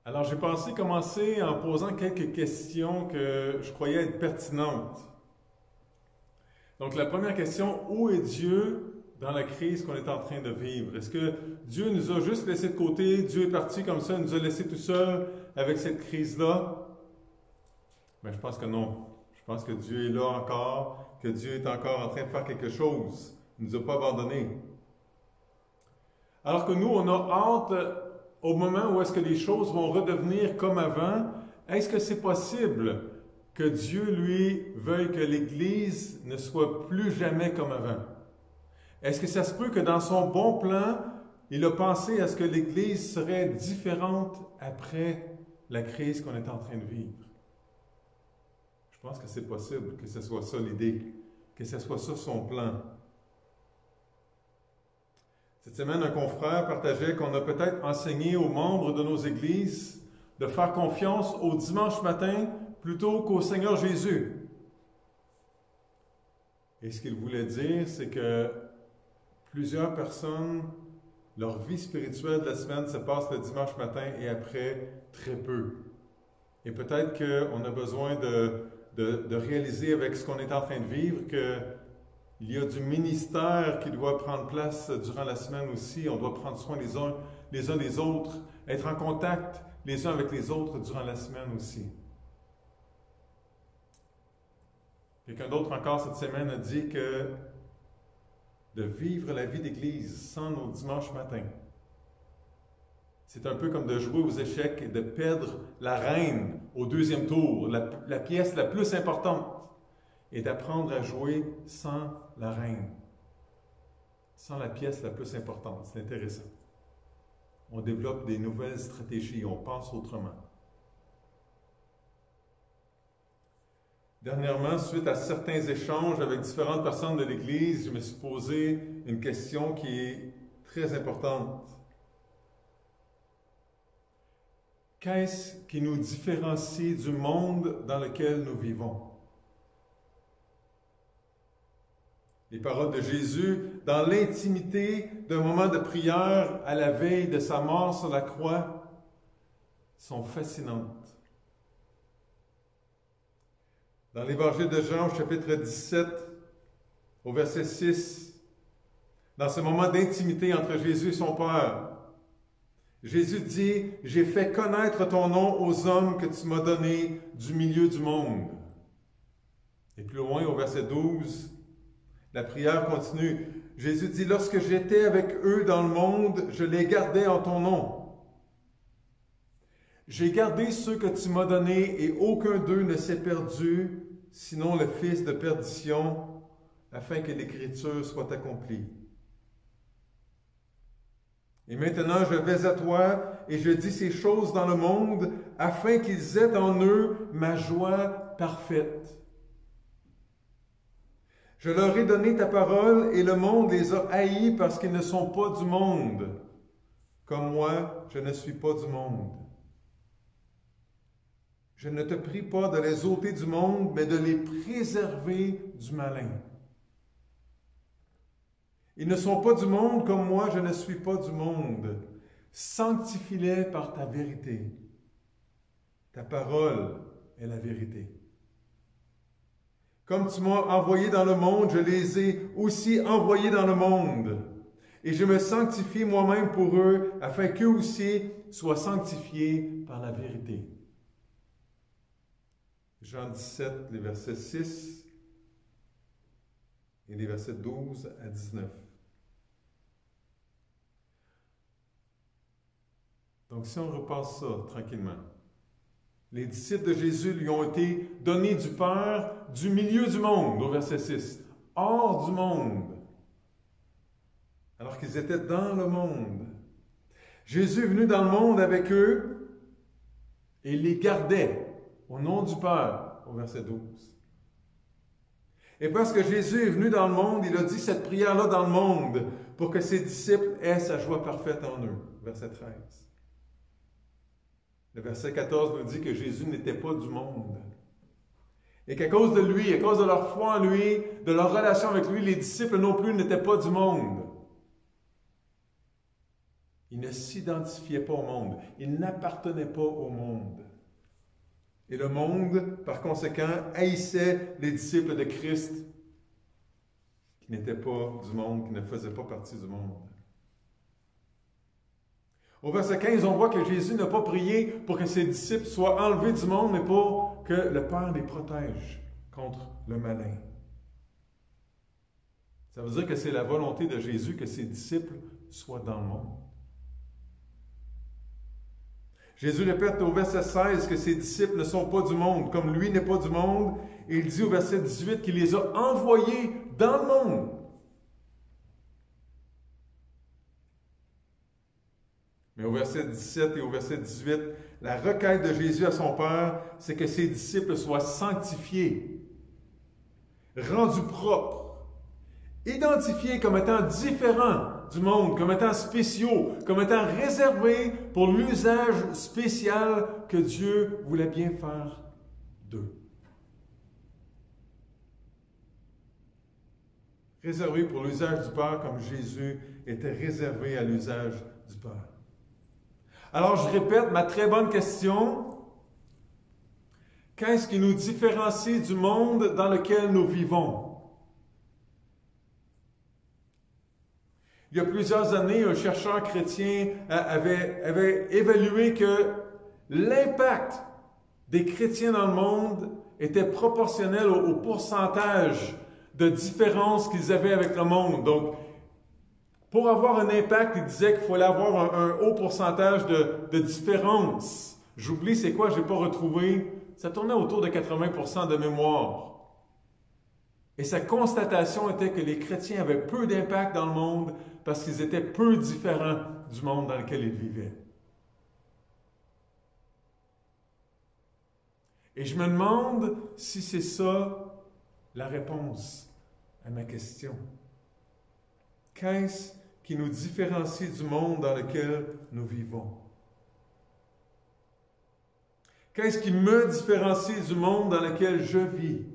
Alors, j'ai pensé commencer en posant quelques questions que je croyais être pertinentes. Donc, la première question, où est Dieu dans la crise qu'on est en train de vivre? Est-ce que Dieu nous a juste laissé de côté, Dieu est parti comme ça, nous a laissé tout seuls avec cette crise-là? Mais je pense que non. Je pense que Dieu est là encore, que Dieu est encore en train de faire quelque chose. Il ne nous a pas abandonnés. Alors que nous, on a hâte au moment où est-ce que les choses vont redevenir comme avant. Est-ce que c'est possible que Dieu, lui, veuille que l'Église ne soit plus jamais comme avant? Est-ce que ça se peut que dans son bon plan, il a pensé à ce que l'Église serait différente après la crise qu'on est en train de vivre? Je pense que c'est possible que ce soit ça l'idée, que ce soit ça son plan. Cette semaine, un confrère partageait qu'on a peut-être enseigné aux membres de nos églises de faire confiance au dimanche matin plutôt qu'au Seigneur Jésus. Et ce qu'il voulait dire, c'est que plusieurs personnes, leur vie spirituelle de la semaine se passe le dimanche matin et après, très peu. Et peut-être qu'on a besoin de réaliser avec ce qu'on est en train de vivre qu'il y a du ministère qui doit prendre place durant la semaine aussi. On doit prendre soin les uns des autres, être en contact les uns avec les autres durant la semaine aussi. Quelqu'un d'autre encore cette semaine a dit que de vivre la vie d'Église sans nos dimanches matins, c'est un peu comme de jouer aux échecs et de perdre la reine au deuxième tour, la pièce la plus importante, et d'apprendre à jouer sans la reine, sans la pièce la plus importante. C'est intéressant. On développe des nouvelles stratégies, on pense autrement. Dernièrement, suite à certains échanges avec différentes personnes de l'Église, je me suis posé une question qui est très importante. Qu'est-ce qui nous différencie du monde dans lequel nous vivons? Les paroles de Jésus, dans l'intimité d'un moment de prière à la veille de sa mort sur la croix, sont fascinantes. Dans l'Évangile de Jean, au chapitre 17, au verset 6, dans ce moment d'intimité entre Jésus et son Père, Jésus dit, « J'ai fait connaître ton nom aux hommes que tu m'as donnés du milieu du monde. » Et plus loin, au verset 12, la prière continue. Jésus dit, « Lorsque j'étais avec eux dans le monde, je les gardais en ton nom. J'ai gardé ceux que tu m'as donnés et aucun d'eux ne s'est perdu, sinon le fils de perdition, afin que l'Écriture soit accomplie. Et maintenant je vais à toi et je dis ces choses dans le monde, afin qu'ils aient en eux ma joie parfaite. Je leur ai donné ta parole et le monde les a haïs parce qu'ils ne sont pas du monde, comme moi je ne suis pas du monde. Je ne te prie pas de les ôter du monde, mais de les préserver du malin. Ils ne sont pas du monde comme moi, je ne suis pas du monde. Sanctifie-les par ta vérité. Ta parole est la vérité. Comme tu m'as envoyé dans le monde, je les ai aussi envoyés dans le monde. Et je me sanctifie moi-même pour eux, afin qu'eux aussi soient sanctifiés par la vérité. Jean 17, les versets 6 et les versets 12 à 19. Donc, si on repasse ça tranquillement, les disciples de Jésus lui ont été donnés du Père du milieu du monde, au verset 6, hors du monde, alors qu'ils étaient dans le monde. Jésus est venu dans le monde avec eux et les gardait au nom du Père, au verset 12. Et parce que Jésus est venu dans le monde, il a dit cette prière-là dans le monde pour que ses disciples aient sa joie parfaite en eux, verset 13. Le verset 14 nous dit que Jésus n'était pas du monde. Et qu'à cause de lui, à cause de leur foi en lui, de leur relation avec lui, les disciples non plus n'étaient pas du monde. Il ne s'identifiait pas au monde. Il n'appartenait pas au monde. Et le monde, par conséquent, haïssait les disciples de Christ qui n'étaient pas du monde, qui ne faisaient pas partie du monde. Au verset 15, on voit que Jésus n'a pas prié pour que ses disciples soient enlevés du monde, mais pour que le Père les protège contre le malin. Ça veut dire que c'est la volonté de Jésus que ses disciples soient dans le monde. Jésus répète au verset 16 que ses disciples ne sont pas du monde, comme lui n'est pas du monde. Et il dit au verset 18 qu'il les a envoyés dans le monde. Mais au verset 17 et au verset 18, la requête de Jésus à son Père, c'est que ses disciples soient sanctifiés, rendus propres, identifiés comme étant différents du monde, comme étant spéciaux, comme étant réservés pour l'usage spécial que Dieu voulait bien faire d'eux. Réservés pour l'usage du Père comme Jésus était réservé à l'usage du Père. Alors je répète ma très bonne question. Qu'est-ce qui nous différencie du monde dans lequel nous vivons? Il y a plusieurs années, un chercheur chrétien avait évalué que l'impact des chrétiens dans le monde était proportionnel au pourcentage de différence qu'ils avaient avec le monde. Donc, pour avoir un impact, il disait qu'il fallait avoir un haut pourcentage de différence. J'oublie c'est quoi, je n'ai pas retrouvé. Ça tournait autour de 80% de mémoire. Et sa constatation était que les chrétiens avaient peu d'impact dans le monde parce qu'ils étaient peu différents du monde dans lequel ils vivaient. Et je me demande si c'est ça la réponse à ma question. Qu'est-ce qui nous différencie du monde dans lequel nous vivons? Qu'est-ce qui me différencie du monde dans lequel je vis?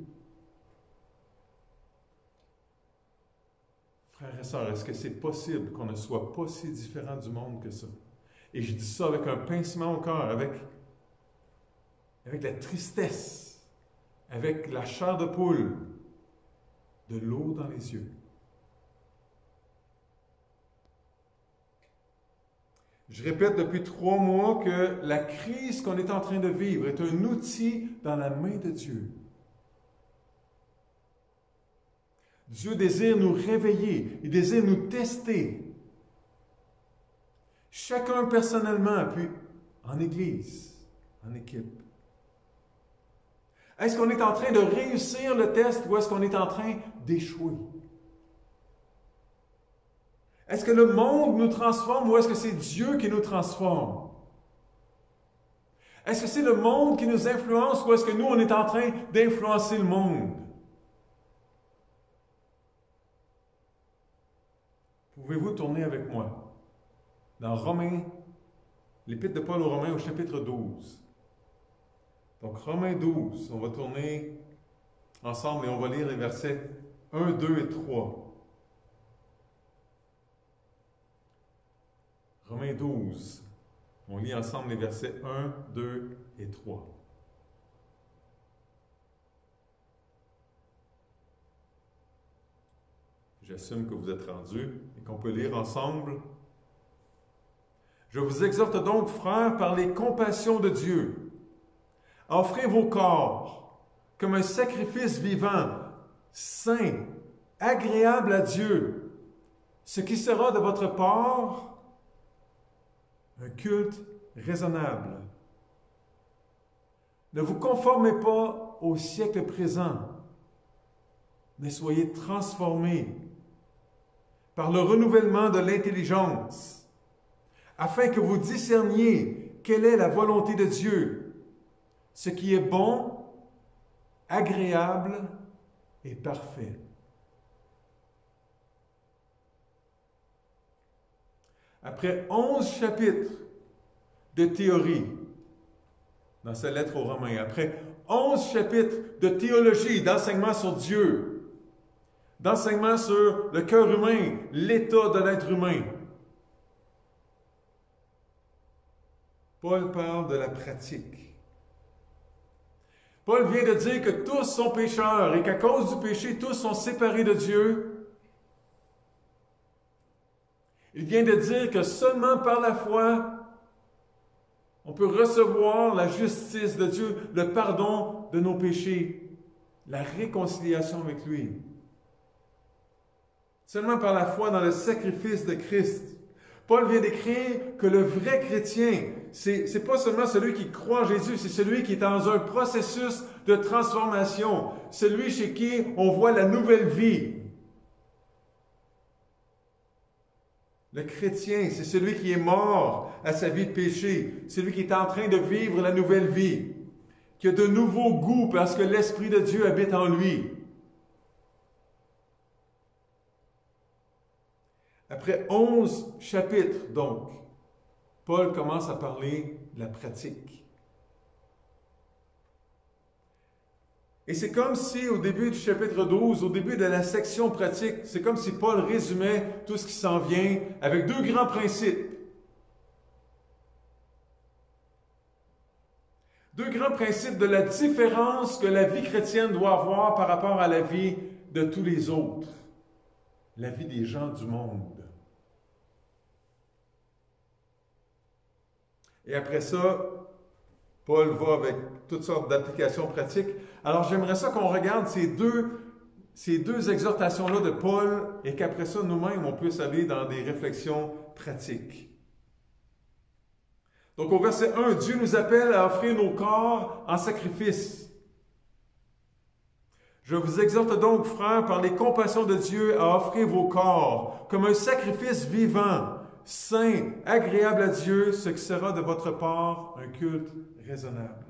Frères et sœurs, est-ce que c'est possible qu'on ne soit pas si différent du monde que ça? Et je dis ça avec un pincement au cœur, avec la tristesse, avec la chair de poule, de l'eau dans les yeux. Je répète depuis 3 mois que la crise qu'on est en train de vivre est un outil dans la main de Dieu. Dieu désire nous réveiller, il désire nous tester. Chacun personnellement, puis en Église, en équipe. Est-ce qu'on est en train de réussir le test ou est-ce qu'on est en train d'échouer? Est-ce que le monde nous transforme ou est-ce que c'est Dieu qui nous transforme? Est-ce que c'est le monde qui nous influence ou est-ce que nous, on est en train d'influencer le monde? Pouvez-vous tourner avec moi dans Romains, l'Épître de Paul aux Romains au chapitre 12. Donc Romains 12, on va tourner ensemble et on va lire les versets 1, 2 et 3. Romains 12, on lit ensemble les versets 1, 2 et 3. J'assume que vous êtes rendus et qu'on peut lire ensemble. Je vous exhorte donc, frères, par les compassions de Dieu, à offrir vos corps comme un sacrifice vivant, saint, agréable à Dieu, ce qui sera de votre part un culte raisonnable. Ne vous conformez pas au siècle présent, mais soyez transformés par le renouvellement de l'intelligence, afin que vous discerniez quelle est la volonté de Dieu, ce qui est bon, agréable et parfait. Après 11 chapitres de théorie dans sa lettre aux Romains, après 11 chapitres de théologie, d'enseignement sur Dieu, d'enseignement sur le cœur humain, l'état de l'être humain, Paul parle de la pratique. Paul vient de dire que tous sont pécheurs et qu'à cause du péché, tous sont séparés de Dieu. Il vient de dire que seulement par la foi, on peut recevoir la justice de Dieu, le pardon de nos péchés, la réconciliation avec lui. Seulement par la foi dans le sacrifice de Christ. Paul vient d'écrire que le vrai chrétien, c'est pas seulement celui qui croit en Jésus, c'est celui qui est dans un processus de transformation, celui chez qui on voit la nouvelle vie. Le chrétien, c'est celui qui est mort à sa vie de péché, celui qui est en train de vivre la nouvelle vie, qui a de nouveaux goûts parce que l'Esprit de Dieu habite en lui. Après 11 chapitres, donc, Paul commence à parler de la pratique. Et c'est comme si, au début du chapitre 12, au début de la section pratique, c'est comme si Paul résumait tout ce qui s'en vient avec deux grands principes. Deux grands principes de la différence que la vie chrétienne doit avoir par rapport à la vie de tous les autres, la vie des gens du monde. Et après ça, Paul va avec toutes sortes d'applications pratiques. Alors j'aimerais ça qu'on regarde ces deux exhortations-là de Paul et qu'après ça, nous-mêmes, on puisse aller dans des réflexions pratiques. Donc au verset 1, Dieu nous appelle à offrir nos corps en sacrifice. Je vous exhorte donc, frères, par les compassions de Dieu, à offrir vos corps comme un sacrifice vivant, saint, agréable à Dieu, ce qui sera de votre part un culte raisonnable.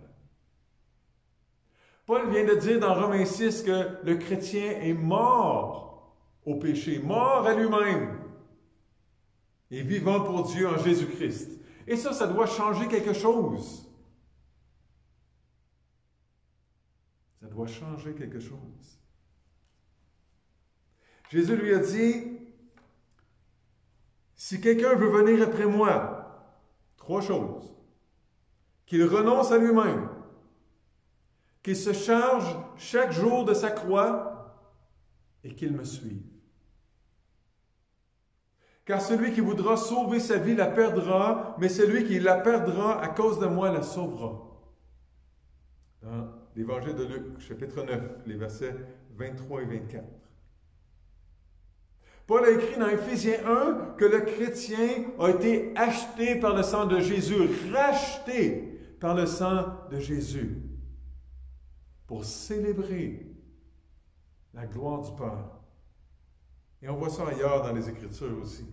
Paul vient de dire dans Romains 6 que le chrétien est mort au péché, mort à lui-même, et vivant pour Dieu en Jésus-Christ. Et ça doit changer quelque chose. Ça doit changer quelque chose. Jésus lui a dit, si quelqu'un veut venir après moi, trois choses. Qu'il renonce à lui-même, qu'il se charge chaque jour de sa croix et qu'il me suive. Car celui qui voudra sauver sa vie la perdra, mais celui qui la perdra à cause de moi la sauvera. Dans l'Évangile de Luc, chapitre 9, les versets 23 et 24. Paul a écrit dans Éphésiens 1 que le chrétien a été acheté par le sang de Jésus, racheté par le sang de Jésus, pour célébrer la gloire du Père. Et on voit ça ailleurs dans les Écritures aussi.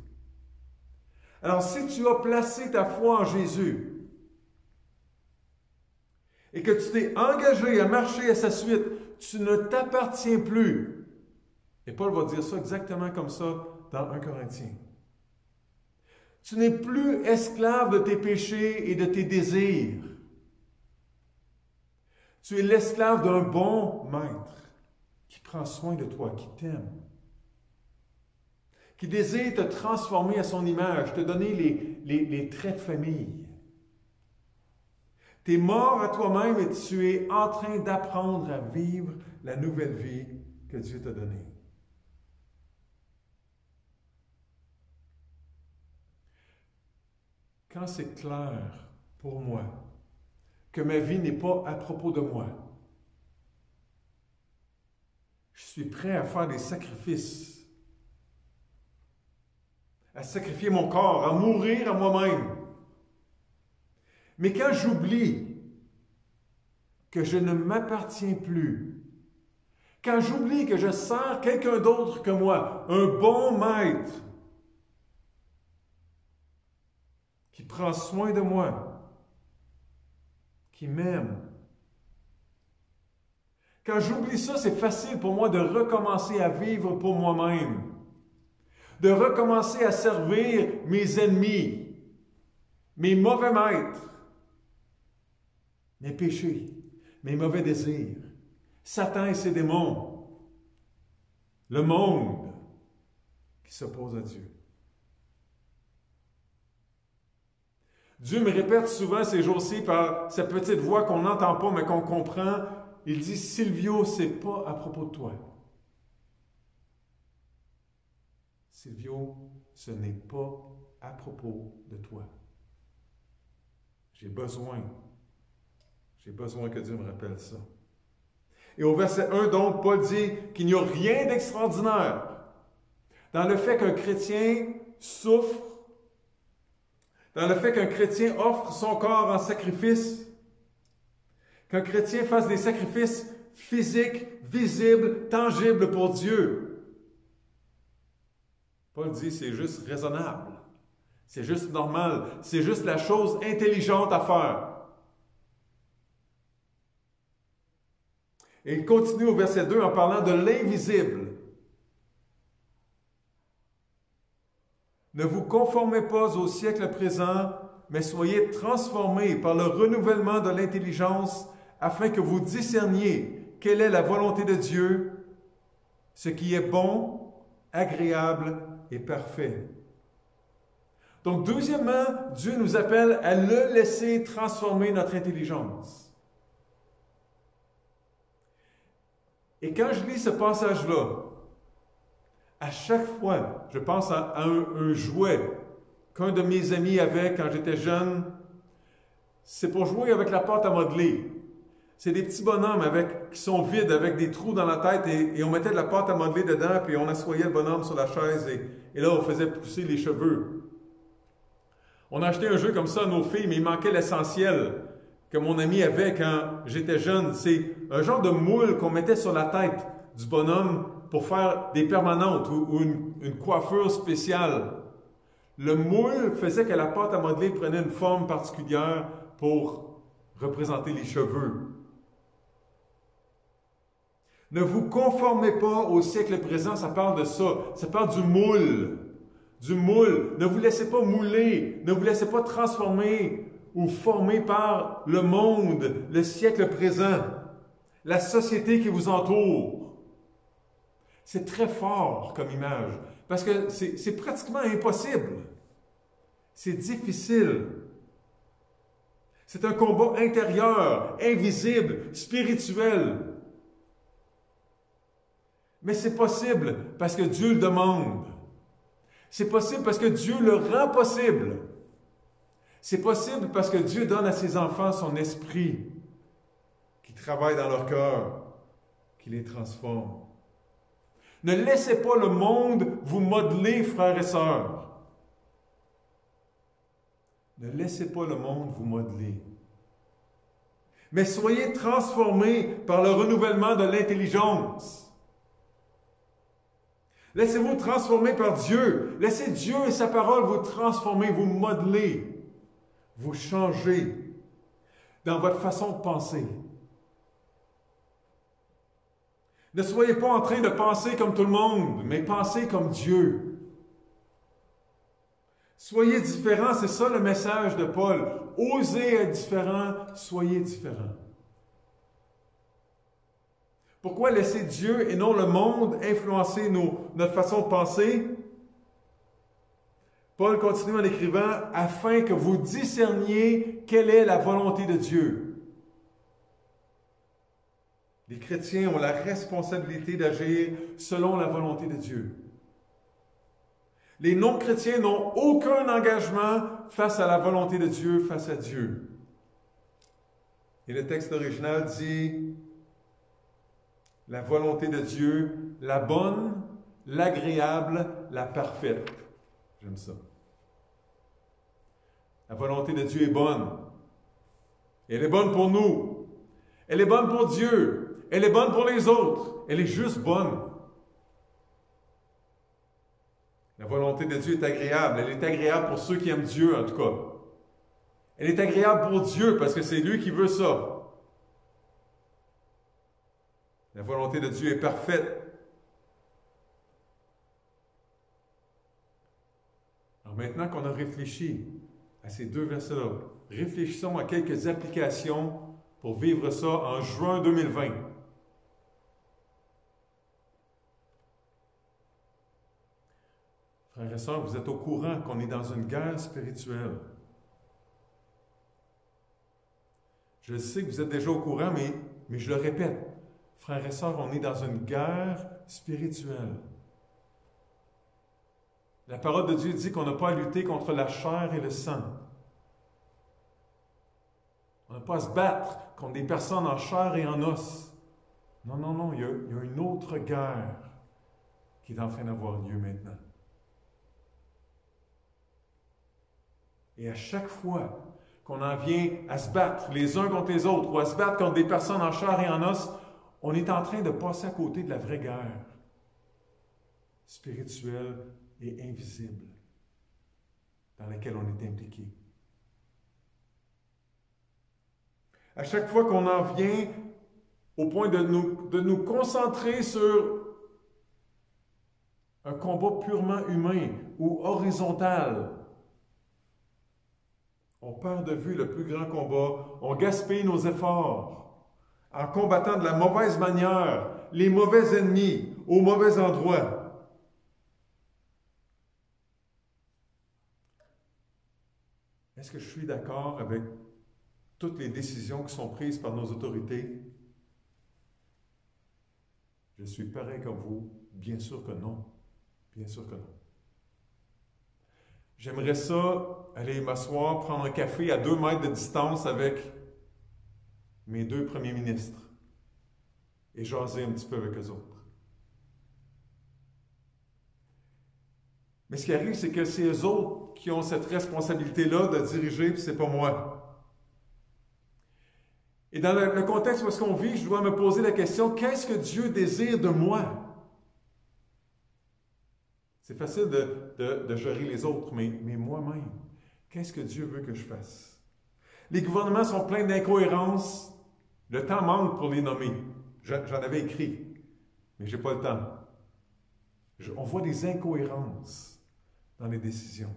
Alors, si tu as placé ta foi en Jésus et que tu t'es engagé à marcher à sa suite, tu ne t'appartiens plus. Et Paul va dire ça exactement comme ça dans 1 Corinthiens. Tu n'es plus esclave de tes péchés et de tes désirs. Tu es l'esclave d'un bon maître qui prend soin de toi, qui t'aime, qui désire te transformer à son image, te donner les traits de famille. Tu es mort à toi-même et tu es en train d'apprendre à vivre la nouvelle vie que Dieu t'a donnée. Quand c'est clair pour moi que ma vie n'est pas à propos de moi, je suis prêt à faire des sacrifices, à sacrifier mon corps, à mourir à moi-même. Mais quand j'oublie que je ne m'appartiens plus, quand j'oublie que je sers quelqu'un d'autre que moi, un bon maître, qui prend soin de moi, qui m'aime. Quand j'oublie ça, c'est facile pour moi de recommencer à vivre pour moi-même, de recommencer à servir mes ennemis, mes mauvais maîtres, mes péchés, mes mauvais désirs, Satan et ses démons, le monde qui s'oppose à Dieu. Dieu me répète souvent ces jours-ci par cette petite voix qu'on n'entend pas mais qu'on comprend. Il dit, Silvio, c'est pas à propos de toi. Silvio, ce n'est pas à propos de toi. J'ai besoin que Dieu me rappelle ça. Et au verset 1, donc, Paul dit qu'il n'y a rien d'extraordinaire dans le fait qu'un chrétien souffre, dans le fait qu'un chrétien offre son corps en sacrifice, qu'un chrétien fasse des sacrifices physiques, visibles, tangibles pour Dieu. Paul dit c'est juste raisonnable, c'est juste normal, c'est juste la chose intelligente à faire. Et il continue au verset 2 en parlant de l'invisible. Ne vous conformez pas au siècle présent, mais soyez transformés par le renouvellement de l'intelligence afin que vous discerniez quelle est la volonté de Dieu, ce qui est bon, agréable et parfait. Donc, deuxièmement, Dieu nous appelle à le laisser transformer notre intelligence. Et quand je lis ce passage-là, à chaque fois, je pense à un jouet qu'un de mes amis avait quand j'étais jeune. C'est pour jouer avec la pâte à modeler. C'est des petits bonhommes qui sont vides, avec des trous dans la tête, et on mettait de la pâte à modeler dedans, puis on assoyait le bonhomme sur la chaise, et là, on faisait pousser les cheveux. On a acheté un jeu comme ça à nos filles, mais il manquait l'essentiel que mon ami avait quand j'étais jeune. C'est un genre de moule qu'on mettait sur la tête du bonhomme pour faire des permanentes ou une coiffure spéciale. Le moule faisait que la pâte à modeler prenait une forme particulière pour représenter les cheveux. Ne vous conformez pas au siècle présent, ça parle de ça. Ça parle du moule. Du moule. Ne vous laissez pas mouler. Ne vous laissez pas transformer ou former par le monde, le siècle présent, la société qui vous entoure. C'est très fort comme image, parce que c'est pratiquement impossible. C'est difficile. C'est un combat intérieur, invisible, spirituel. Mais c'est possible parce que Dieu le demande. C'est possible parce que Dieu le rend possible. C'est possible parce que Dieu donne à ses enfants son esprit qui travaille dans leur cœur, qui les transforme. Ne laissez pas le monde vous modeler, frères et sœurs. Ne laissez pas le monde vous modeler. Mais soyez transformés par le renouvellement de l'intelligence. Laissez-vous transformer par Dieu. Laissez Dieu et sa parole vous transformer, vous modeler. Vous changez dans votre façon de penser. Ne soyez pas en train de penser comme tout le monde, mais pensez comme Dieu. Soyez différents, c'est ça le message de Paul. Osez être différent, soyez différents. Pourquoi laisser Dieu et non le monde influencer notre façon de penser? Paul continue en écrivant « afin que vous discerniez quelle est la volonté de Dieu ». Les chrétiens ont la responsabilité d'agir selon la volonté de Dieu. Les non-chrétiens n'ont aucun engagement face à la volonté de Dieu, face à Dieu. Et le texte original dit « la volonté de Dieu, la bonne, l'agréable, la parfaite ». J'aime ça. La volonté de Dieu est bonne. Elle est bonne pour nous. Elle est bonne pour Dieu. Elle est bonne pour les autres. Elle est juste bonne. La volonté de Dieu est agréable. Elle est agréable pour ceux qui aiment Dieu, en tout cas. Elle est agréable pour Dieu parce que c'est lui qui veut ça. La volonté de Dieu est parfaite. Alors maintenant qu'on a réfléchi à ces deux versets-là, réfléchissons à quelques applications pour vivre ça en juin 2020. Frères et sœurs, vous êtes au courant qu'on est dans une guerre spirituelle. Je sais que vous êtes déjà au courant, mais je le répète. Frères et sœurs, on est dans une guerre spirituelle. La parole de Dieu dit qu'on n'a pas à lutter contre la chair et le sang. On n'a pas à se battre contre des personnes en chair et en os. Non, non, non, il y a une autre guerre qui est en train d'avoir lieu maintenant. Et à chaque fois qu'on en vient à se battre les uns contre les autres ou à se battre contre des personnes en chair et en os, on est en train de passer à côté de la vraie guerre spirituelle et invisible dans laquelle on est impliqué. À chaque fois qu'on en vient au point de nous concentrer sur un combat purement humain ou horizontal, on perd de vue le plus grand combat, on gaspille nos efforts en combattant de la mauvaise manière les mauvais ennemis au mauvais endroit. Est-ce que je suis d'accord avec toutes les décisions qui sont prises par nos autorités? Je suis pareil comme vous. Bien sûr que non. Bien sûr que non. J'aimerais ça aller m'asseoir, prendre un café à 2 mètres de distance avec mes 2 premiers ministres et jaser un petit peu avec eux autres. Mais ce qui arrive, c'est que c'est eux autres qui ont cette responsabilité-là de diriger, puis c'est pas moi. Et dans le contexte où est-ce qu'on vit, je dois me poser la question, qu'est-ce que Dieu désire de moi? C'est facile de gérer les autres, mais moi-même, qu'est-ce que Dieu veut que je fasse? Les gouvernements sont pleins d'incohérences. Le temps manque pour les nommer. J'en avais écrit, mais je n'ai pas le temps. On voit des incohérences dans les décisions,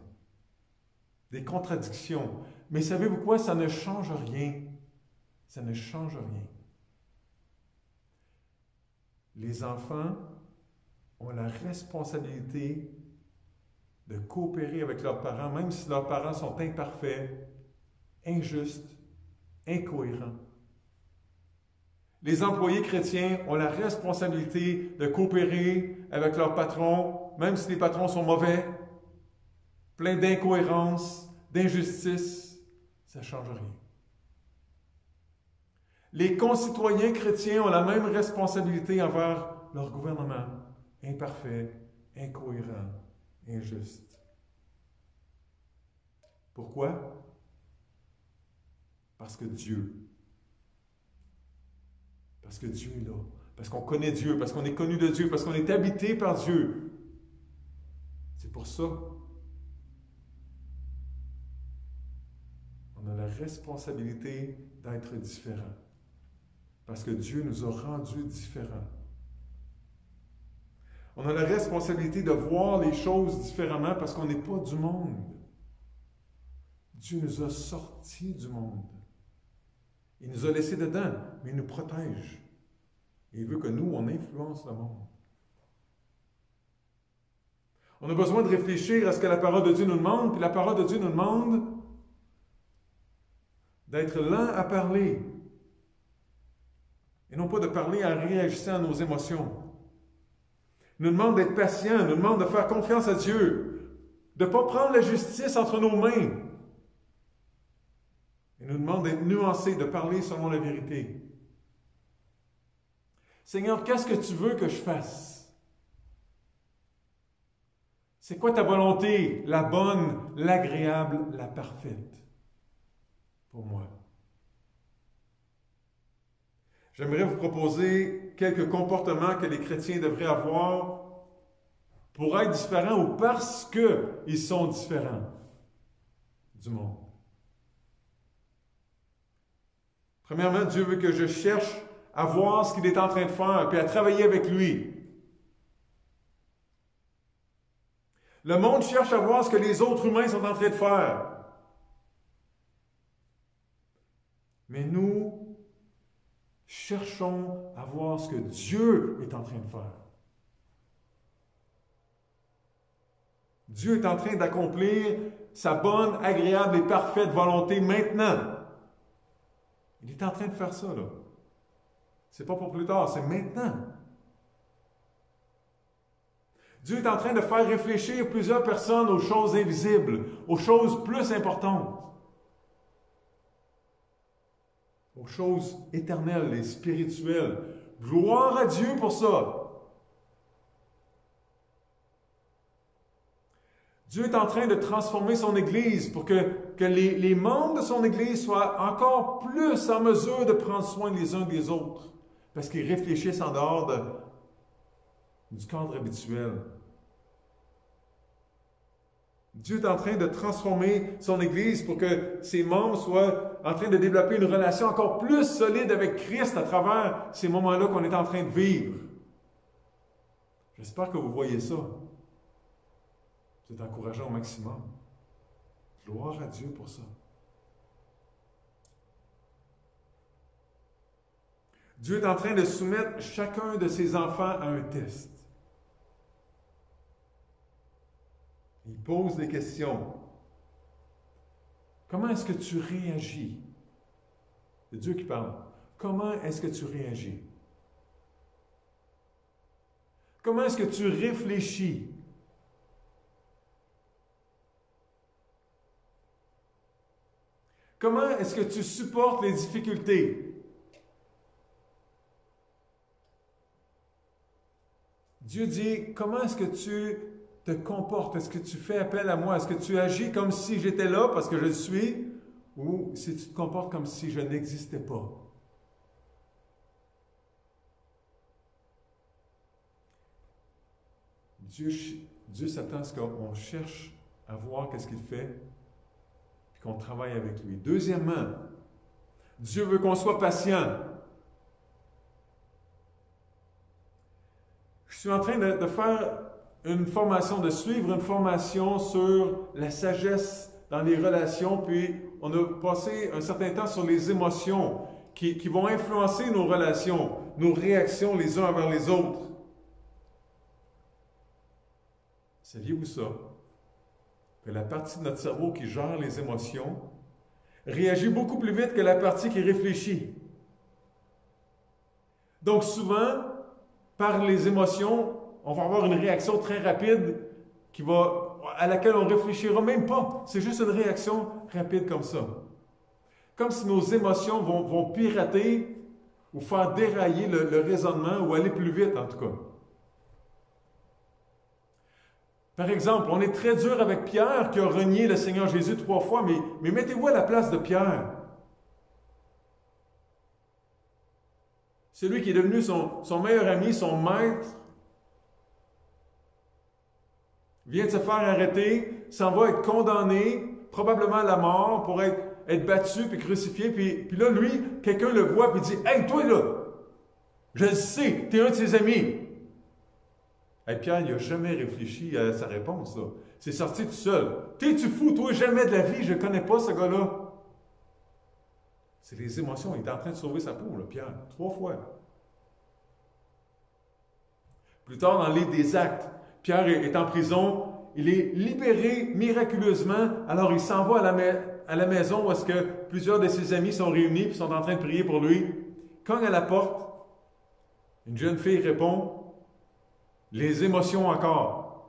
des contradictions. Mais savez-vous quoi? Ça ne change rien. Ça ne change rien. Les enfants ont la responsabilité de coopérer avec leurs parents, même si leurs parents sont imparfaits, injustes, incohérents. Les employés chrétiens ont la responsabilité de coopérer avec leurs patrons, même si les patrons sont mauvais, pleins d'incohérences, d'injustice. Ça ne change rien. Les concitoyens chrétiens ont la même responsabilité envers leur gouvernement, imparfait, incohérent, injuste. Pourquoi? Parce que Dieu est là, parce qu'on connaît Dieu, parce qu'on est connu de Dieu, parce qu'on est habité par Dieu. C'est pour ça. On a la responsabilité d'être différent. Parce que Dieu nous a rendus différents. On a la responsabilité de voir les choses différemment parce qu'on n'est pas du monde. Dieu nous a sortis du monde. Il nous a laissés dedans, mais il nous protège. Et il veut que nous, on influence le monde. On a besoin de réfléchir à ce que la parole de Dieu nous demande, puis la parole de Dieu nous demande d'être lent à parler. Et non pas de parler en réagissant à nos émotions. Il nous demande d'être patient, il nous demande de faire confiance à Dieu, de ne pas prendre la justice entre nos mains. Il nous demande d'être nuancé, de parler selon la vérité. Seigneur, qu'est-ce que tu veux que je fasse? C'est quoi ta volonté, la bonne, l'agréable, la parfaite pour moi? J'aimerais vous proposer quelques comportements que les chrétiens devraient avoir pour être différents ou parce qu'ils sont différents du monde. Premièrement, Dieu veut que je cherche à voir ce qu'il est en train de faire et à travailler avec lui. Le monde cherche à voir ce que les autres humains sont en train de faire. Mais nous cherchons à voir ce que Dieu est en train de faire. Dieu est en train d'accomplir sa bonne, agréable et parfaite volonté maintenant. Il est en train de faire ça, là. C'est pas pour plus tard, c'est maintenant. Dieu est en train de faire réfléchir plusieurs personnes aux choses invisibles, aux choses plus importantes, aux choses éternelles et spirituelles. Gloire à Dieu pour ça. Dieu est en train de transformer son Église pour que les membres de son Église soient encore plus en mesure de prendre soin les uns des autres, parce qu'ils réfléchissent en dehors du cadre habituel. Dieu est en train de transformer son Église pour que ses membres soient en train de développer une relation encore plus solide avec Christ à travers ces moments-là qu'on est en train de vivre. J'espère que vous voyez ça. C'est encourageant au maximum. Gloire à Dieu pour ça. Dieu est en train de soumettre chacun de ses enfants à un test. Il pose des questions. Comment est-ce que tu réagis? C'est Dieu qui parle. Comment est-ce que tu réagis? Comment est-ce que tu réfléchis? Comment est-ce que tu supportes les difficultés? Dieu dit, comment est-ce que tu te comportes? Est-ce que tu fais appel à moi? Est-ce que tu agis comme si j'étais là parce que je le suis? Ou si tu te comportes comme si je n'existais pas? Dieu s'attend à ce qu'on cherche à voir qu'est-ce qu'il fait, puis qu'on travaille avec lui. Deuxièmement, Dieu veut qu'on soit patient. Je suis en train de faire une formation, de suivre une formation sur la sagesse dans les relations, puis on a passé un certain temps sur les émotions qui vont influencer nos relations, nos réactions les uns envers les autres. Saviez-vous ça? Que la partie de notre cerveau qui gère les émotions réagit beaucoup plus vite que la partie qui réfléchit. Donc souvent, par les émotions, on va avoir une réaction très rapide à laquelle on ne réfléchira même pas. C'est juste une réaction rapide comme ça. Comme si nos émotions vont pirater ou faire dérailler le raisonnement ou aller plus vite en tout cas. Par exemple, on est très dur avec Pierre qui a renié le Seigneur Jésus 3 fois, mais mettez-vous à la place de Pierre. Celui qui est devenu son meilleur ami, son maître, vient de se faire arrêter, s'en va être condamné, probablement à la mort, pour être battu puis crucifié. Puis là, lui, quelqu'un le voit puis dit « Hey, toi là, je le sais, tu es un de ses amis. » Hey, Pierre, il n'a jamais réfléchi à sa réponse. Là. C'est sorti tout seul. « T'es-tu fou, toi, jamais de la vie, je ne connais pas ce gars-là. » C'est les émotions. Il est en train de sauver sa peau, là, Pierre, 3 fois. Plus tard, dans le livre des Actes, Pierre est en prison, il est libéré miraculeusement, alors il s'en va à la maison où est-ce que plusieurs de ses amis sont réunis et sont en train de prier pour lui. Cogne à la porte, une jeune fille répond, les émotions encore.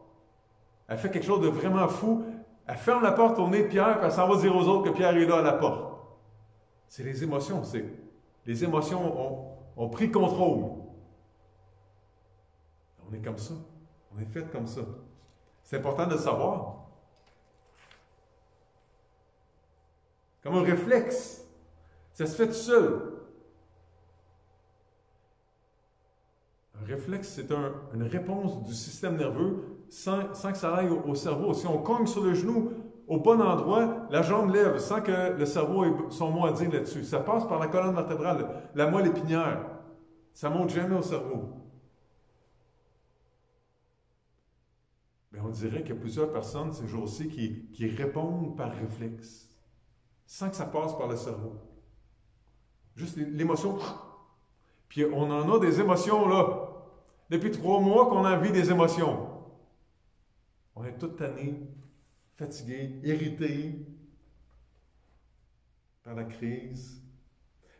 Elle fait quelque chose de vraiment fou, elle ferme la porte au nez de Pierre, puis elle s'en va dire aux autres que Pierre est là à la porte. C'est les émotions, les émotions ont pris contrôle. On est comme ça. On est fait comme ça. C'est important de le savoir. Comme un réflexe. Ça se fait tout seul. Un réflexe, c'est une réponse du système nerveux sans que ça aille au cerveau. Si on cogne sur le genou au bon endroit, la jambe lève sans que le cerveau ait son mot à dire là-dessus. Ça passe par la colonne vertébrale, la moelle épinière. Ça ne monte jamais au cerveau. Mais on dirait qu'il y a plusieurs personnes ces jours-ci qui répondent par réflexe, sans que ça passe par le cerveau. Juste l'émotion. Puis on en a des émotions, là. Depuis 3 mois qu'on a envie des émotions. On est tous tannés, fatigués, irrités par la crise.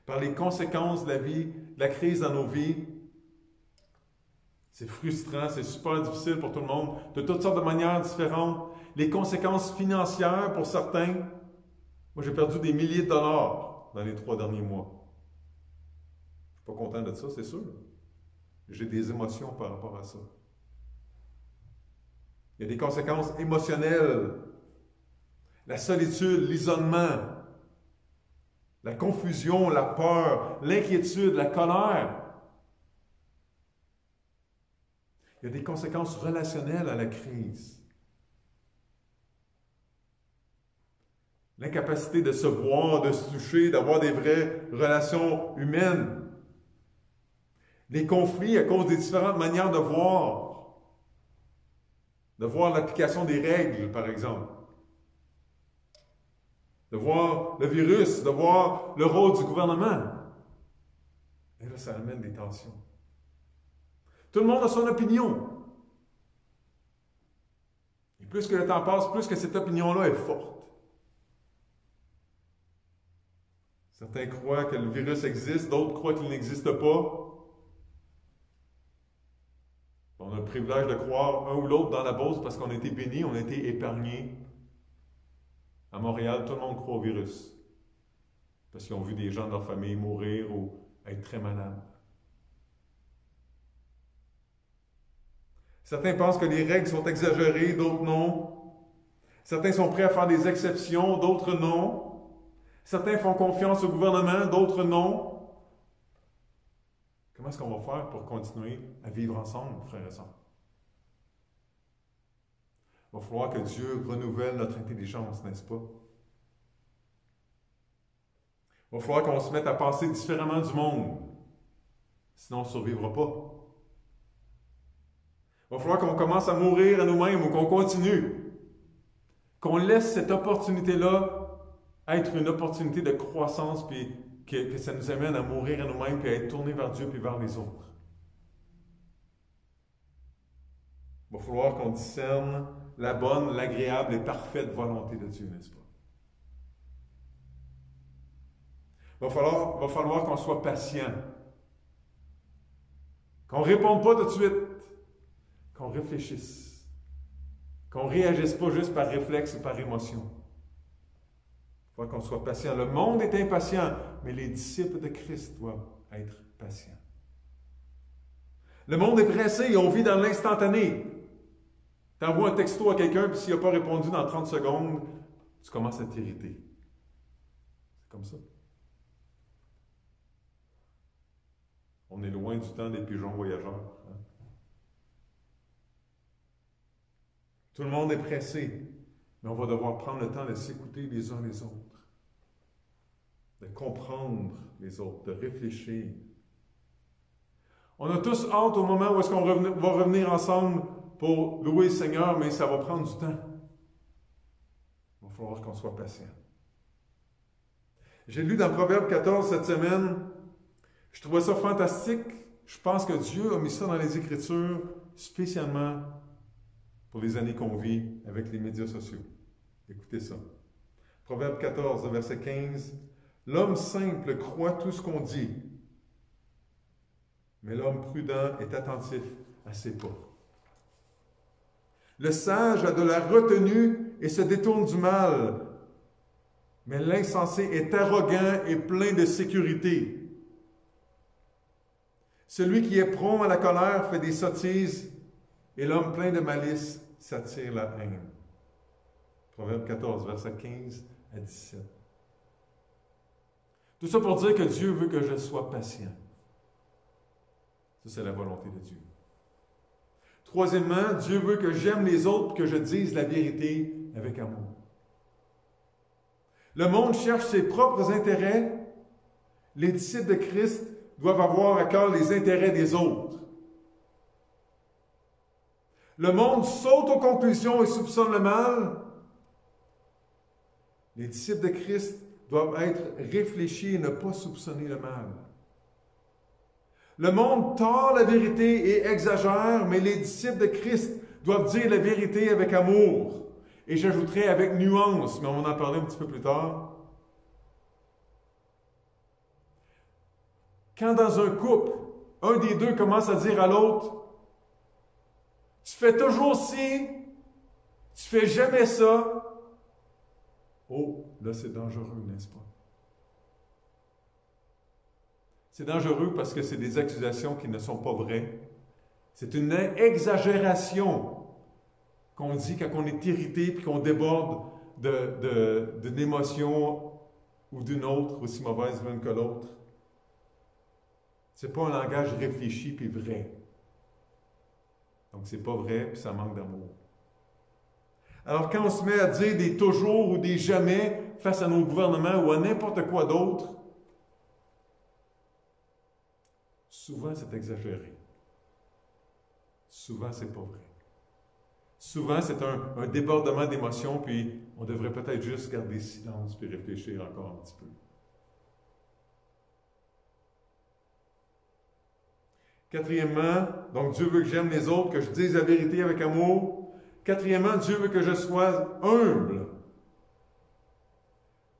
par les conséquences de la vie, de la crise dans nos vies. C'est frustrant, c'est super difficile pour tout le monde, de toutes sortes de manières différentes. Les conséquences financières pour certains. Moi, j'ai perdu des milliers de dollars dans les 3 derniers mois. Je ne suis pas content de ça, c'est sûr. J'ai des émotions par rapport à ça. Il y a des conséquences émotionnelles. La solitude, l'isolement, la confusion, la peur, l'inquiétude, la colère. Il y a des conséquences relationnelles à la crise. L'incapacité de se voir, de se toucher, d'avoir des vraies relations humaines. Les conflits à cause des différentes manières de voir. De voir l'application des règles, par exemple. De voir le virus, de voir le rôle du gouvernement. Et là, ça amène des tensions. Tout le monde a son opinion. Et plus que le temps passe, plus que cette opinion-là est forte. Certains croient que le virus existe, d'autres croient qu'il n'existe pas. On a le privilège de croire un ou l'autre dans la Beauce parce qu'on a été bénis, on a été épargnés. À Montréal, tout le monde croit au virus. Parce qu'ils ont vu des gens de leur famille mourir ou être très malades. Certains pensent que les règles sont exagérées, d'autres non. Certains sont prêts à faire des exceptions, d'autres non. Certains font confiance au gouvernement, d'autres non. Comment est-ce qu'on va faire pour continuer à vivre ensemble, frères et sœurs? Il va falloir que Dieu renouvelle notre intelligence, n'est-ce pas? Il va falloir qu'on se mette à penser différemment du monde. Sinon, on ne survivra pas. Il va falloir qu'on commence à mourir à nous-mêmes ou qu'on continue. Qu'on laisse cette opportunité-là être une opportunité de croissance, puis que ça nous amène à mourir à nous-mêmes, puis à être tournés vers Dieu, puis vers les autres. Il va falloir qu'on discerne la bonne, l'agréable et parfaite volonté de Dieu, n'est-ce pas? Il va falloir qu'on soit patient. Qu'on ne réponde pas tout de suite. Qu'on réfléchisse. Qu'on ne réagisse pas juste par réflexe ou par émotion. Il faut qu'on soit patient. Le monde est impatient, mais les disciples de Christ doivent être patients. Le monde est pressé et on vit dans l'instantané. Tu envoies un texto à quelqu'un, puis s'il n'a pas répondu dans 30 secondes, tu commences à t'irriter. C'est comme ça. On est loin du temps des pigeons voyageurs. Hein? Tout le monde est pressé. Mais on va devoir prendre le temps de s'écouter les uns les autres, de comprendre les autres, de réfléchir. On a tous hâte au moment où est-ce qu'on va revenir ensemble pour louer le Seigneur, mais ça va prendre du temps. Il va falloir qu'on soit patient. J'ai lu dans Proverbe 14 cette semaine, je trouvais ça fantastique. Je pense que Dieu a mis ça dans les Écritures spécialement pour les années qu'on vit avec les médias sociaux. Écoutez ça. Proverbe 14, verset 15. L'homme simple croit tout ce qu'on dit, mais l'homme prudent est attentif à ses pas. Le sage a de la retenue et se détourne du mal, mais l'insensé est arrogant et plein de sécurité. Celui qui est prompt à la colère fait des sottises, et l'homme plein de malice s'attire la haine. Proverbe 14, verset 15 à 17. Tout ça pour dire que Dieu veut que je sois patient. Ça, c'est la volonté de Dieu. Troisièmement, Dieu veut que j'aime les autres et que je dise la vérité avec amour. Le monde cherche ses propres intérêts. Les disciples de Christ doivent avoir à cœur les intérêts des autres. Le monde saute aux conclusions et soupçonne le mal. Les disciples de Christ doivent être réfléchis et ne pas soupçonner le mal. Le monde tord la vérité et exagère, mais les disciples de Christ doivent dire la vérité avec amour. Et j'ajouterai avec nuance, mais on va en parler un petit peu plus tard. Quand dans un couple, un des deux commence à dire à l'autre, tu fais toujours ci, tu fais jamais ça. Oh, là c'est dangereux, n'est-ce pas? C'est dangereux parce que c'est des accusations qui ne sont pas vraies. C'est une exagération qu'on dit quand on est irrité puis qu'on déborde d'une émotion ou d'une autre, aussi mauvaise l'une que l'autre. C'est pas un langage réfléchi puis vrai. Donc c'est pas vrai puis ça manque d'amour. Alors quand on se met à dire des toujours ou des jamais face à nos gouvernements ou à n'importe quoi d'autre, souvent c'est exagéré. Souvent c'est pas vrai. Souvent c'est un débordement d'émotions puis on devrait peut-être juste garder silence puis réfléchir encore un petit peu. Quatrièmement, donc Dieu veut que j'aime les autres, que je dise la vérité avec amour. Quatrièmement, Dieu veut que je sois humble.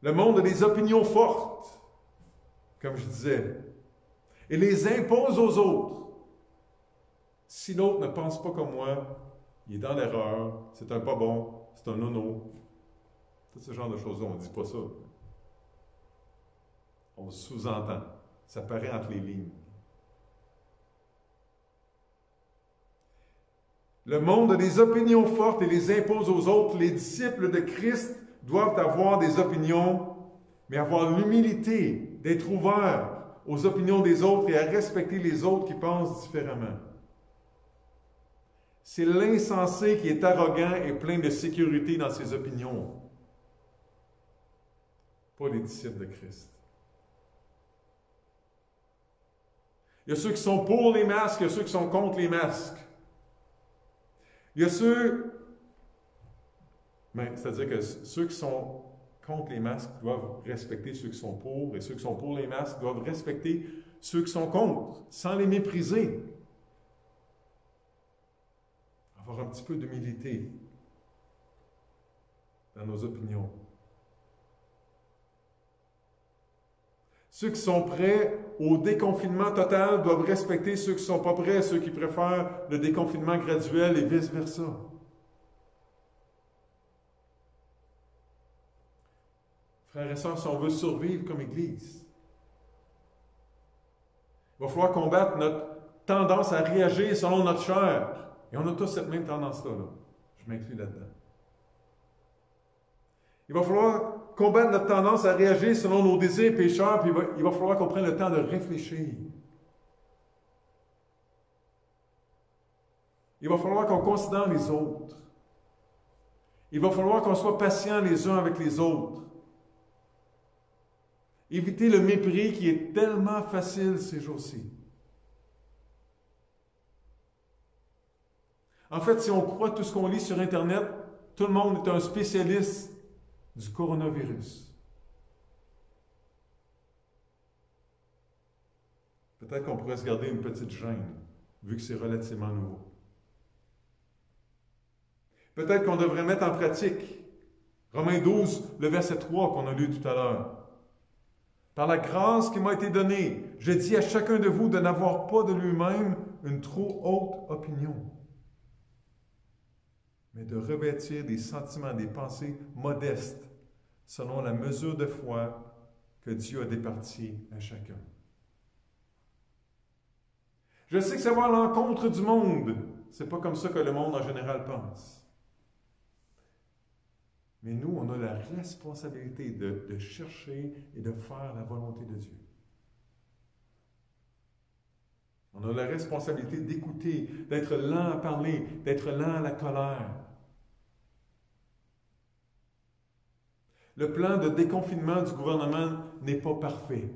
Le monde a des opinions fortes, comme je disais, et les impose aux autres. Si l'autre ne pense pas comme moi, il est dans l'erreur, c'est un pas bon, c'est un nono. Tout ce genre de choses-là, on ne dit pas ça. On sous-entend. Ça paraît entre les lignes. Le monde a des opinions fortes et les impose aux autres. Les disciples de Christ doivent avoir des opinions, mais avoir l'humilité d'être ouverts aux opinions des autres et à respecter les autres qui pensent différemment. C'est l'insensé qui est arrogant et plein de sécurité dans ses opinions, pas les disciples de Christ. Il y a ceux qui sont pour les masques, il y a ceux qui sont contre les masques. Il y a c'est-à-dire que ceux qui sont contre les masques doivent respecter ceux qui sont pour, et ceux qui sont pour les masques doivent respecter ceux qui sont contre, sans les mépriser. Avoir un petit peu d'humilité dans nos opinions. Ceux qui sont prêts au déconfinement total doivent respecter ceux qui ne sont pas prêts, ceux qui préfèrent le déconfinement graduel et vice-versa. Frères et sœurs, si on veut survivre comme Église, il va falloir combattre notre tendance à réagir selon notre chair. Et on a tous cette même tendance-là. Je m'inclus là-dedans. Il va falloir combattre notre tendance à réagir selon nos désirs pécheurs, puis il va falloir qu'on prenne le temps de réfléchir. Il va falloir qu'on considère les autres. Il va falloir qu'on soit patient les uns avec les autres. Éviter le mépris qui est tellement facile ces jours-ci. En fait, si on croit tout ce qu'on lit sur Internet, tout le monde est un spécialiste du coronavirus. Peut-être qu'on pourrait se garder une petite gêne, vu que c'est relativement nouveau. Peut-être qu'on devrait mettre en pratique Romains 12, le verset 3 qu'on a lu tout à l'heure. Par la grâce qui m'a été donnée, je dis à chacun de vous de n'avoir pas de lui-même une trop haute opinion, mais de revêtir des sentiments, des pensées modestes, selon la mesure de foi que Dieu a départie à chacun. Je sais que ça va à l'encontre du monde. C'est pas comme ça que le monde en général pense. Mais nous, on a la responsabilité de chercher et de faire la volonté de Dieu. On a la responsabilité d'écouter, d'être lent à parler, d'être lent à la colère. Le plan de déconfinement du gouvernement n'est pas parfait.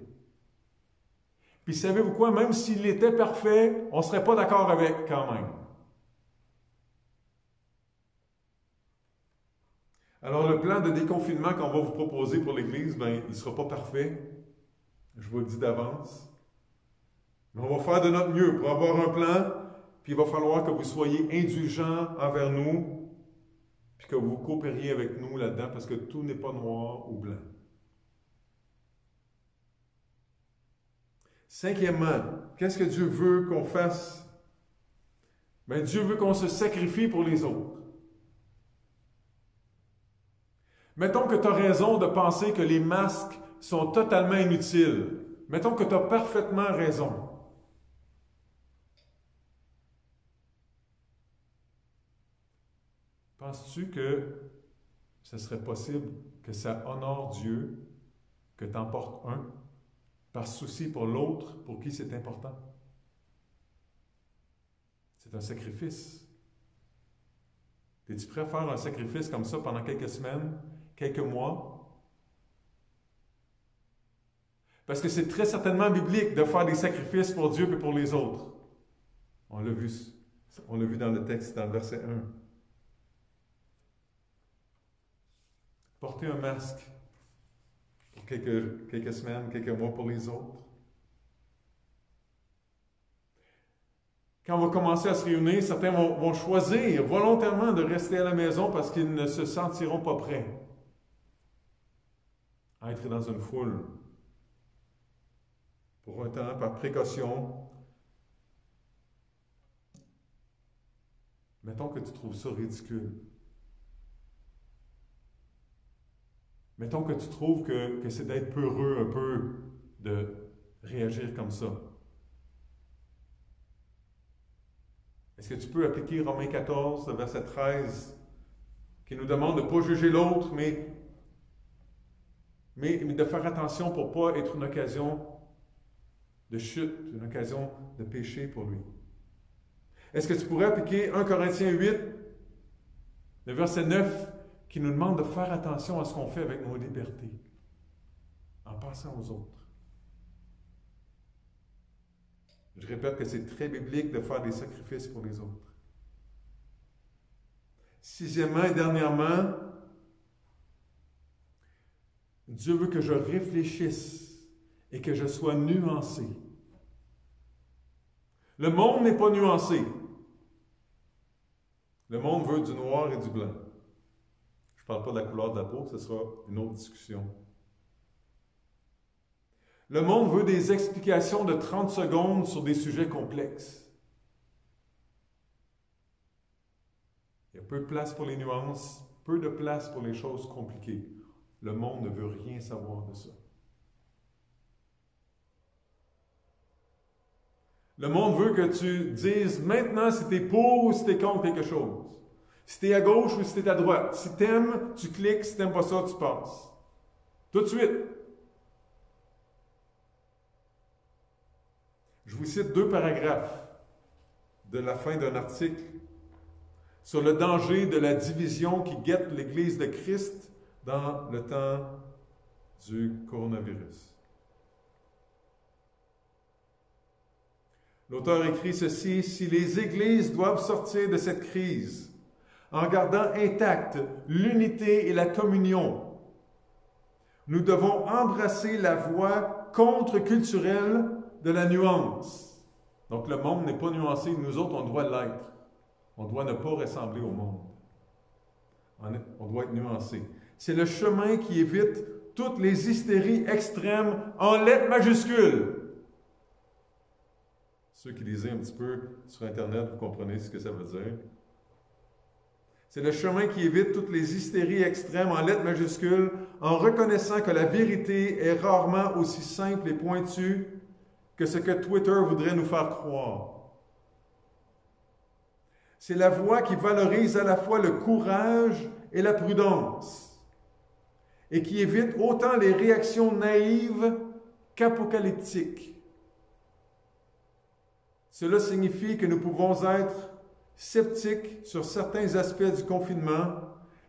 Puis savez-vous quoi? Même s'il était parfait, on ne serait pas d'accord avec quand même. Alors le plan de déconfinement qu'on va vous proposer pour l'Église, il ne sera pas parfait. Je vous le dis d'avance. Mais on va faire de notre mieux pour avoir un plan, puis il va falloir que vous soyez indulgents envers nous, puis que vous coopériez avec nous là-dedans, parce que tout n'est pas noir ou blanc. Cinquièmement, qu'est-ce que Dieu veut qu'on fasse? Bien, Dieu veut qu'on se sacrifie pour les autres. Mettons que tu as raison de penser que les masques sont totalement inutiles. Mettons que tu as parfaitement raison. Penses-tu que ce serait possible que ça honore Dieu, que tu en portes un, par souci pour l'autre, pour qui c'est important? C'est un sacrifice. Es-tu prêt à faire un sacrifice comme ça pendant quelques semaines, quelques mois? Parce que c'est très certainement biblique de faire des sacrifices pour Dieu et pour les autres. On l'a vu dans le texte, dans le verset 1. Porter un masque pour quelques semaines, quelques mois pour les autres. Quand on va commencer à se réunir, certains vont choisir volontairement de rester à la maison parce qu'ils ne se sentiront pas prêts à être dans une foule. Pour un temps, par précaution. Mettons que tu trouves ça ridicule. Mettons que tu trouves que c'est d'être peureux un peu de réagir comme ça. Est-ce que tu peux appliquer Romains 14, verset 13, qui nous demande de ne pas juger l'autre, mais de faire attention pour ne pas être une occasion de chute, une occasion de péché pour lui? Est-ce que tu pourrais appliquer 1 Corinthiens 8, le verset 9, qui nous demande de faire attention à ce qu'on fait avec nos libertés, en pensant aux autres? Je répète que c'est très biblique de faire des sacrifices pour les autres. Sixièmement et dernièrement, Dieu veut que je réfléchisse et que je sois nuancé. Le monde n'est pas nuancé. Le monde veut du noir et du blanc. Je ne parle pas de la couleur de la peau, ce sera une autre discussion. Le monde veut des explications de 30 secondes sur des sujets complexes. Il y a peu de place pour les nuances, peu de place pour les choses compliquées. Le monde ne veut rien savoir de ça. Le monde veut que tu dises maintenant si tu es pour ou si tu es contre quelque chose. Si tu es à gauche ou si tu es à droite. Si tu aimes, tu cliques. Si tu n'aimes pas ça, tu passes. Tout de suite. Je vous cite 2 paragraphes de la fin d'un article sur le danger de la division qui guette l'Église de Christ dans le temps du coronavirus. L'auteur écrit ceci: « Si les Églises doivent sortir de cette crise en gardant intacte l'unité et la communion, nous devons embrasser la voie contre-culturelle de la nuance. » Donc le monde n'est pas nuancé, nous autres on doit l'être. On doit ne pas ressembler au monde. On doit être nuancé. C'est le chemin qui évite toutes les hystéries extrêmes en lettres majuscules. Ceux qui lisent un petit peu sur Internet, vous comprenez ce que ça veut dire. C'est le chemin qui évite toutes les hystéries extrêmes en lettres majuscules, en reconnaissant que la vérité est rarement aussi simple et pointue que ce que Twitter voudrait nous faire croire. C'est la voie qui valorise à la fois le courage et la prudence, et qui évite autant les réactions naïves qu'apocalyptiques. Cela signifie que nous pouvons être sceptiques sur certains aspects du confinement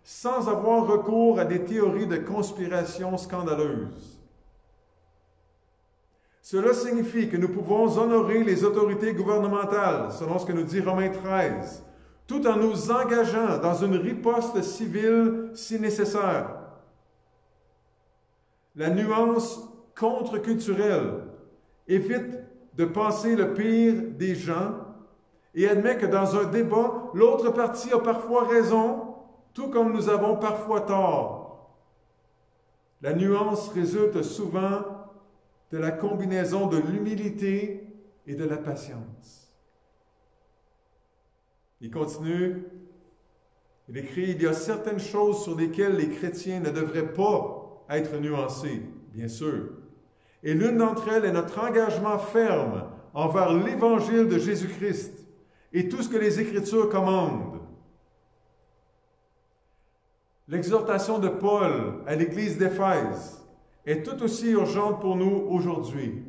sans avoir recours à des théories de conspiration scandaleuses. Cela signifie que nous pouvons honorer les autorités gouvernementales, selon ce que nous dit Romains 13, tout en nous engageant dans une riposte civile si nécessaire. La nuance contre-culturelle évite de penser le pire des gens et admet que dans un débat, l'autre partie a parfois raison, tout comme nous avons parfois tort. La nuance résulte souvent de la combinaison de l'humilité et de la patience. Il continue, il écrit, il y a certaines choses sur lesquelles les chrétiens ne devraient pas être nuancés, bien sûr. Et l'une d'entre elles est notre engagement ferme envers l'Évangile de Jésus-Christ et tout ce que les Écritures commandent. L'exhortation de Paul à l'Église d'Éphèse est tout aussi urgente pour nous aujourd'hui.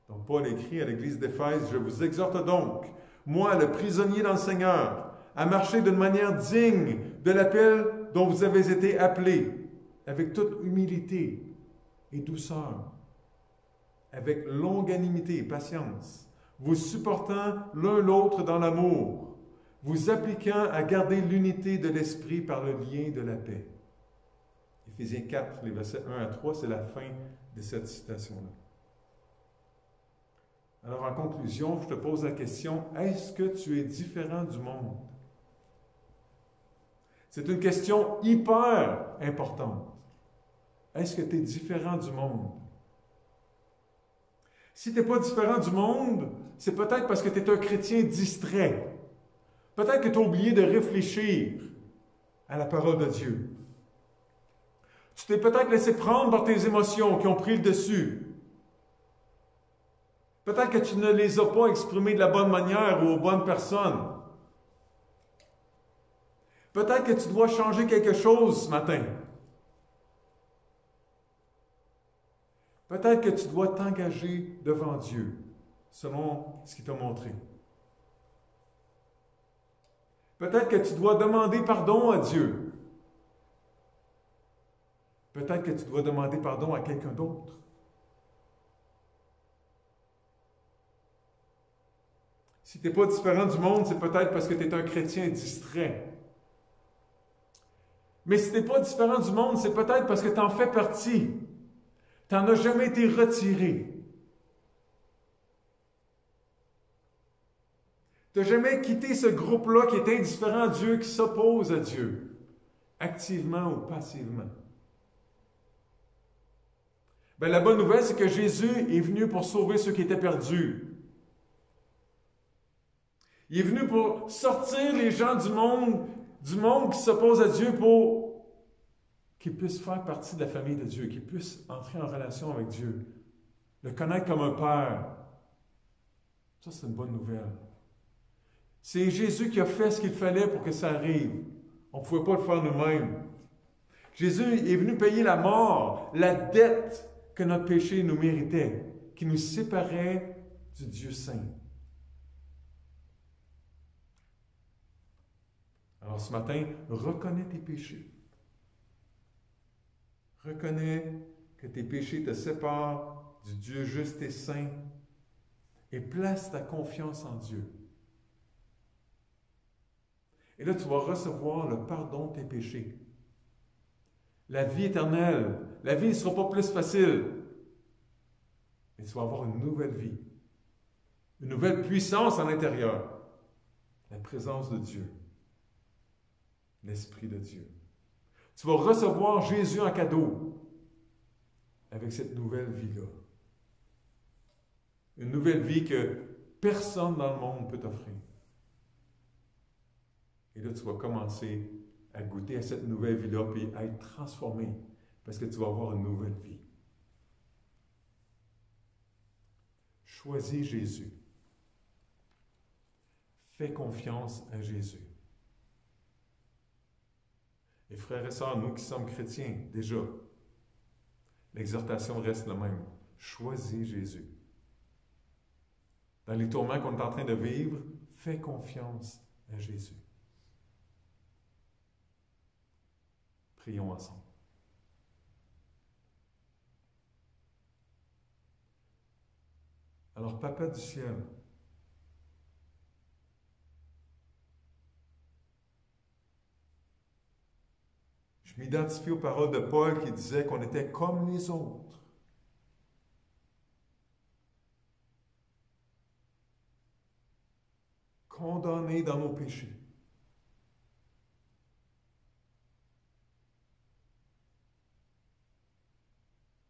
Donc Paul écrit à l'Église d'Éphèse, « Je vous exhorte donc, moi, le prisonnier dans le Seigneur, à marcher d'une manière digne de l'appel dont vous avez été appelés, avec toute humilité et douceur, avec longanimité et patience, vous supportant l'un l'autre dans l'amour, vous appliquant à garder l'unité de l'esprit par le lien de la paix. » Éphésiens 4, les versets 1 à 3, c'est la fin de cette citation-là. Alors, en conclusion, je te pose la question, est-ce que tu es différent du monde? C'est une question hyper importante. Est-ce que tu es différent du monde? Si tu n'es pas différent du monde, c'est peut-être parce que tu es un chrétien distrait. Peut-être que tu as oublié de réfléchir à la parole de Dieu. Tu t'es peut-être laissé prendre par tes émotions qui ont pris le dessus. Peut-être que tu ne les as pas exprimées de la bonne manière ou aux bonnes personnes. Peut-être que tu dois changer quelque chose ce matin. Peut-être que tu dois t'engager devant Dieu, selon ce qu'il t'a montré. Peut-être que tu dois demander pardon à Dieu. Peut-être que tu dois demander pardon à quelqu'un d'autre. Si tu n'es pas différent du monde, c'est peut-être parce que tu es un chrétien distrait. Mais si tu n'es pas différent du monde, c'est peut-être parce que tu en fais partie. Tu n'en as jamais été retiré. Tu n'as jamais quitté ce groupe-là qui est indifférent à Dieu, qui s'oppose à Dieu, activement ou passivement. Bien, la bonne nouvelle, c'est que Jésus est venu pour sauver ceux qui étaient perdus. Il est venu pour sortir les gens du monde qui s'oppose à Dieu pour qu'ils puissent faire partie de la famille de Dieu, qu'ils puissent entrer en relation avec Dieu, le connaître comme un père. Ça, c'est une bonne nouvelle. C'est Jésus qui a fait ce qu'il fallait pour que ça arrive. On ne pouvait pas le faire nous-mêmes. Jésus est venu payer la mort, la dette que notre péché nous méritait, qui nous séparait du Dieu saint. Alors ce matin, reconnais tes péchés. Reconnais que tes péchés te séparent du Dieu juste et saint et place ta confiance en Dieu. Et là, tu vas recevoir le pardon de tes péchés. La vie éternelle, la vie ne sera pas plus facile, mais tu vas avoir une nouvelle vie, une nouvelle puissance à l'intérieur, la présence de Dieu. L'Esprit de Dieu. Tu vas recevoir Jésus en cadeau avec cette nouvelle vie-là. Une nouvelle vie que personne dans le monde peut t'offrir. Et là, tu vas commencer à goûter à cette nouvelle vie-là puis à être transformé parce que tu vas avoir une nouvelle vie. Choisis Jésus. Fais confiance à Jésus. Et frères et sœurs, nous qui sommes chrétiens, déjà, l'exhortation reste la même. Choisis Jésus. Dans les tourments qu'on est en train de vivre, fais confiance à Jésus. Prions ensemble. Alors, Papa du ciel, je m'identifie aux paroles de Paul qui disait qu'on était comme les autres. Condamnés dans nos péchés.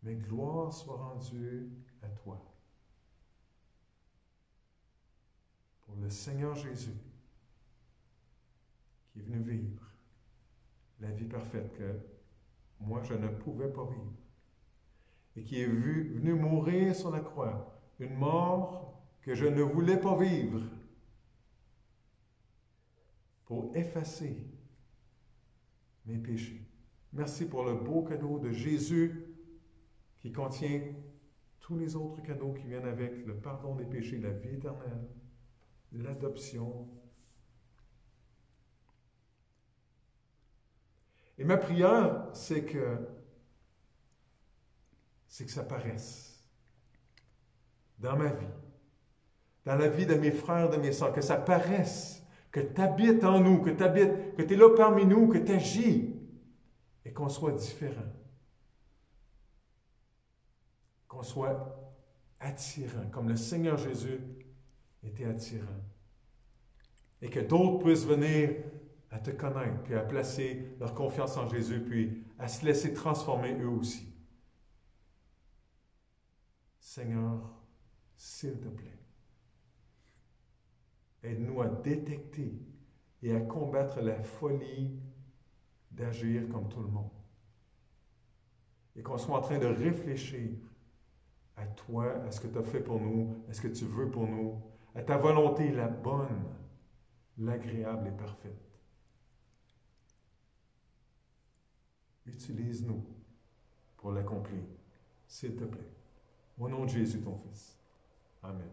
mais gloire soit rendue à toi. Pour le Seigneur Jésus, qui est venu vivre la vie parfaite que moi je ne pouvais pas vivre, et qui est venu mourir sur la croix, une mort que je ne voulais pas vivre, pour effacer mes péchés. Merci pour le beau cadeau de Jésus qui contient tous les autres cadeaux qui viennent avec le pardon des péchés, la vie éternelle, l'adoption. Et ma prière, c'est que ça paraisse dans ma vie, dans la vie de mes frères, de mes sœurs, que ça paraisse, que tu habites en nous, que tu es là parmi nous, que tu agis et qu'on soit différent, qu'on soit attirant, comme le Seigneur Jésus était attirant, et que d'autres puissent venir à te connaître, puis à placer leur confiance en Jésus, puis à se laisser transformer eux aussi. Seigneur, s'il te plaît, aide-nous à détecter et à combattre la folie d'agir comme tout le monde. Et qu'on soit en train de réfléchir à toi, à ce que tu as fait pour nous, à ce que tu veux pour nous, à ta volonté, la bonne, l'agréable et parfaite. Utilise-nous pour l'accomplir, s'il te plaît. Au nom de Jésus, ton Fils. Amen.